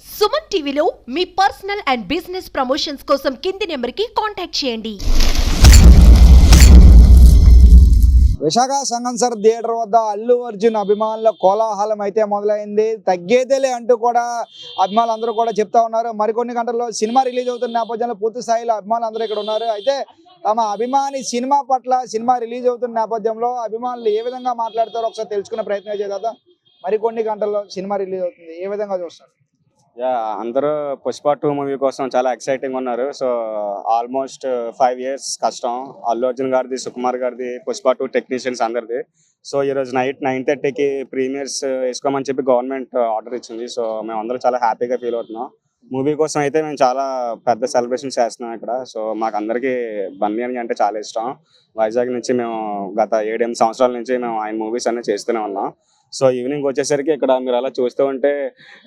సుమన్ టీవీలో మీ personal and business promotions కోసం కింది నెంబర్కి కాంటాక్ట్ చేయండి. విశాఖ సంగంసర్ థియేటర్ వద్ద అల్లు అర్జున్ అభిమానుల కోలాహలం అయితే మొదలైంది. తగ్గేదేలే అంటూ కూడా అభిమానులు అందరూ కూడా చెప్తా ఉన్నారు. మరికొన్ని గంటల్లో సినిమా రిలీజ్ అవుతున్న నేపథ్యంలో పూర్తి స్థాయిలో అభిమానులు అందరూ ఇక్కడ ఉన్నారు. అయితే తమ అభిమాని సినిమా పట్ల సినిమా రిలీజ్ అవుతున్న నేపథ్యంలో అభిమానులు ఏ విధంగా మాట్లాడతారో ఒకసారి తెలుసుకునే ప్రయత్నం చేద్దాం. మరికొన్ని గంటల్లో సినిమా రిలీజ్ అవుతుంది, ఏ విధంగా చూస్తారు? అందరూ పుష్ప 2 మూవీ కోసం చాలా ఎక్సైటింగ్ ఉన్నారు. సో ఆల్మోస్ట్ 5 years కష్టం. అల్లు అర్జున్ గారిది, సుకుమార్ గారిది, పుష్ప 2 టెక్నీషియన్స్ అందరిది. సో ఈరోజు నైట్ 9:30కి ప్రీమియర్స్ వేసుకోమని చెప్పి గవర్నమెంట్ ఆర్డర్ ఇచ్చింది. సో మేము అందరూ చాలా హ్యాపీగా ఫీల్ అవుతున్నాం. మూవీ కోసం అయితే మేము చాలా పెద్ద సెలబ్రేషన్ చేస్తున్నాం ఇక్కడ. సో మాకు అందరికీ బన్నీ అంటే చాలా ఇష్టం. వైజాగ్ నుంచి మేము గత 7-8 సంవత్సరాల నుంచి మేము ఆయన మూవీస్ అన్నీ చేస్తూనే ఉన్నాం. సో ఈవినింగ్ వచ్చేసరికి ఇక్కడ మీరు అలా చూస్తూ ఉంటే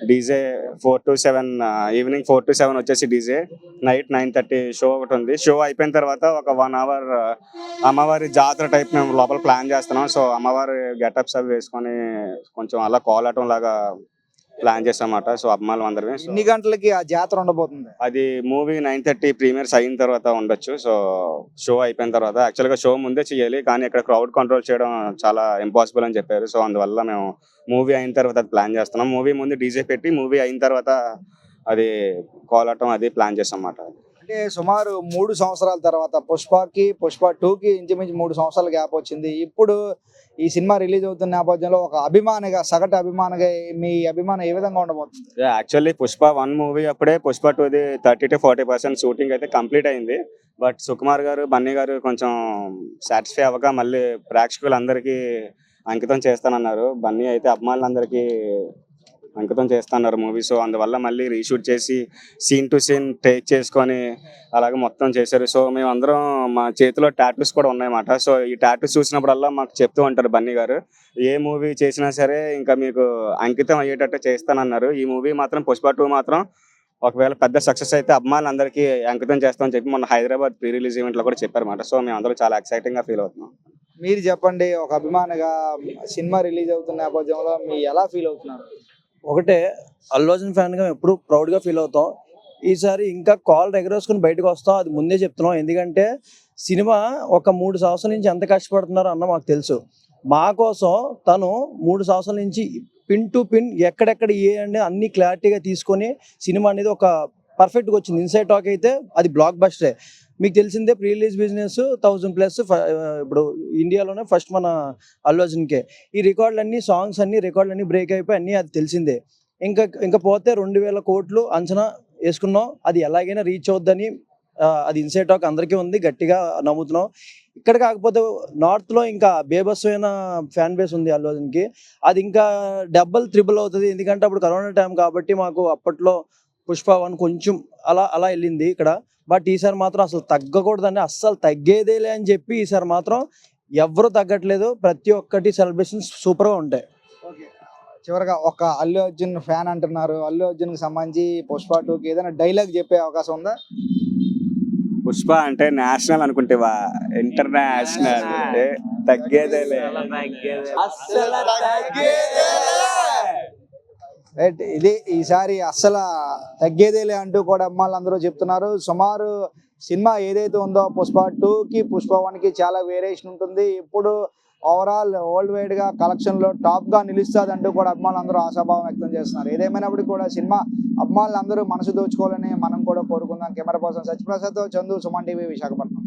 డీజే 4 to 7, ఈవినింగ్ 4 to 7 వచ్చేసి డీజే, నైట్ 9:30 షో ఒకటి ఉంది. షో అయిపోయిన తర్వాత ఒక 1 hour అమ్మవారి జాతర టైప్ మేము లోపల ప్లాన్ చేస్తున్నాం. సో అమ్మవారి గెటప్స్ అవి వేసుకొని కొంచెం అలా కోలాటం లాగా ప్లాన్ చేస్తామన్నమాట. సో అభిమానులు అందరినీ. ఎన్ని గంటలకి ఆ జాతర ఉండబోతుంది? అది మూవీ 9:30 ప్రీమియర్స్ అయిన తర్వాత ఉండొచ్చు. సో షో అయిపోయిన తర్వాత, యాక్చువల్గా షో ముందే చేయాలి కానీ ఇక్కడ క్రౌడ్ కంట్రోల్ చేయడం చాలా ఇంపాసిబుల్ అని చెప్పారు. సో అందువల్ల మేము మూవీ అయిన తర్వాత అది ప్లాన్ చేస్తున్నాం. మూవీ ముందు డీజే పెట్టి మూవీ అయిన తర్వాత అది కోలాటం అది ప్లాన్ చేస్తాం అన్నమాట. అంటే సుమారు 3 సంవత్సరాల తర్వాత పుష్పకి, పుష్ప 2కి ఇంచుమించు 3 సంవత్సరాల గ్యాప్ వచ్చింది. ఇప్పుడు ఈ సినిమా రిలీజ్ అవుతున్న నేపథ్యంలో ఒక అభిమానిగా, సగటు అభిమానిగా మీ అభిమానం ఏ విధంగా ఉండబోతుంది? యాక్చువల్లీ పుష్ప 1 మూవీ అప్పుడే పుష్ప 2ది 30 to 40% షూటింగ్ అయితే కంప్లీట్ అయింది. బట్ సుకుమార్ గారు, బన్నీ గారు కొంచెం సాటిస్ఫై అవ్వక మళ్ళీ ప్రేక్షకులందరికీ అంకితం చేస్తానన్నారు. బన్నీ అయితే అభిమానులందరికీ అంకితం చేస్తున్నారు మూవీ. సో అందువల్ల మళ్ళీ రీషూట్ చేసి సీన్ టు సీన్ టేక్ చేసుకొని అలాగే మొత్తం చేశారు. సో మేము అందరం, మా చేతిలో టాటూస్ కూడా ఉన్నాయన్నమాట. సో ఈ టాటూస్ చూసినప్పుడల్లా మాకు చెప్తూ ఉంటారు బన్నీ గారు, ఏ మూవీ చేసినా సరే ఇంకా మీకు అంకితం అయ్యేటట్టు చేస్తానన్నారు. ఈ మూవీ మాత్రం పుష్ప 2 మాత్రం ఒకవేళ పెద్ద సక్సెస్ అయితే అభిమానులందరికీ అంకితం చేస్తామని చెప్పి మొన్న హైదరాబాద్ ప్రీ రిలీజ్ ఈవెంట్లో కూడా చెప్పారన్నమాట. సో మేము అందరూ చాలా ఎక్సైటింగ్గా ఫీల్ అవుతున్నాం. మీరు చెప్పండి, ఒక అభిమానిగా సినిమా రిలీజ్ అవుతున్న నేపథ్యంలో మీరు ఎలా ఫీల్ అవుతున్నారు? ఒకటే, అల్లు అర్జున్ ఫ్యాన్గా ఎప్పుడు ప్రౌడ్గా ఫీల్ అవుతాం. ఈసారి ఇంకా కాల్ ఎగరేసుకుని బయటకు వస్తాం, అది ముందే చెప్తున్నాం. ఎందుకంటే సినిమా ఒక 3 సంవత్సరాల నుంచి ఎంత కష్టపడుతున్నారో అన్న మాకు తెలుసు. మా కోసం తను 3 సంవత్సరాల నుంచి పిన్ టు పిన్ ఎక్కడెక్కడ ఏ అంటే అన్ని క్లారిటీగా తీసుకొని సినిమా అనేది ఒక పర్ఫెక్ట్గా వచ్చింది. ఇన్సైడ్ టాక్ అయితే అది బ్లాక్ బస్టరే. మీకు తెలిసిందే, ప్రీ రిలీజ్ బిజినెస్ 1000+ ఇప్పుడు ఇండియాలోనే ఫస్ట్ మన అల్లు అర్జున్కే. ఈ రికార్డులన్నీ, సాంగ్స్ అన్ని రికార్డులన్నీ బ్రేక్ అయిపోయి అన్నీ అది తెలిసిందే. ఇంకా పోతే 2000 కోట్లు అంచనా వేసుకున్నాం. అది ఎలాగైనా రీచ్ అవుద్దని అది ఇన్సైడ్ టాక్ అందరికీ ఉంది, గట్టిగా నమ్ముతున్నాం. ఇక్కడ కాకపోతే నార్త్లో ఇంకా బేబస్సైన ఫ్యాన్ బేస్ ఉంది అల్లు అర్జున్కి. అది ఇంకా డబుల్ త్రిబుల్ అవుతుంది. ఎందుకంటే అప్పుడు కరోనా టైం కాబట్టి మాకు అప్పట్లో పుష్ప 1 కొంచెం అలా వెళ్ళింది ఇక్కడ. బట్ ఈసారి మాత్రం అసలు తగ్గకూడదని, అస్సలు తగ్గేదేలే అని చెప్పి ఈసారి మాత్రం ఎవరు తగ్గట్లేదు. ప్రతి ఒక్కటి సెలబ్రేషన్స్ సూపర్గా ఉంటాయి. చివరిగా ఒక అల్లు అర్జున్ ఫ్యాన్ అంటున్నారు, అల్లు అర్జున్కి సంబంధించి పుష్ప 2కి ఏదైనా డైలాగ్ చెప్పే అవకాశం ఉందా? పుష్ప అంటే నేషనల్ అనుకుంటేవా, ఇంటర్నేషనల్ అంటే తగ్గేదేలే. రైట్, ఇది ఈసారి అస్సలు తగ్గేదేలే అంటూ కూడా అమ్మాయిలు అందరూ చెప్తున్నారు. సుమారు సినిమా ఏదైతే ఉందో పుష్ప 2కి, పుష్ప 1కి చాలా వేరియేషన్ ఉంటుంది. ఇప్పుడు ఓవరాల్ వరల్డ్ వైడ్ గా కలెక్షన్ లో టాప్ గా నిలుస్తుంది అంటూ కూడా అభిమానులు అందరూ ఆశాభావం వ్యక్తం చేస్తున్నారు. ఏదేమైనప్పటికీ కూడా సినిమా అభిమానులు అందరూ మనసు దోచుకోవాలని మనం కూడా కోరుకుందాం. Camera person Satyaprasad, Chandu, Suman TV, Visakhapatnam.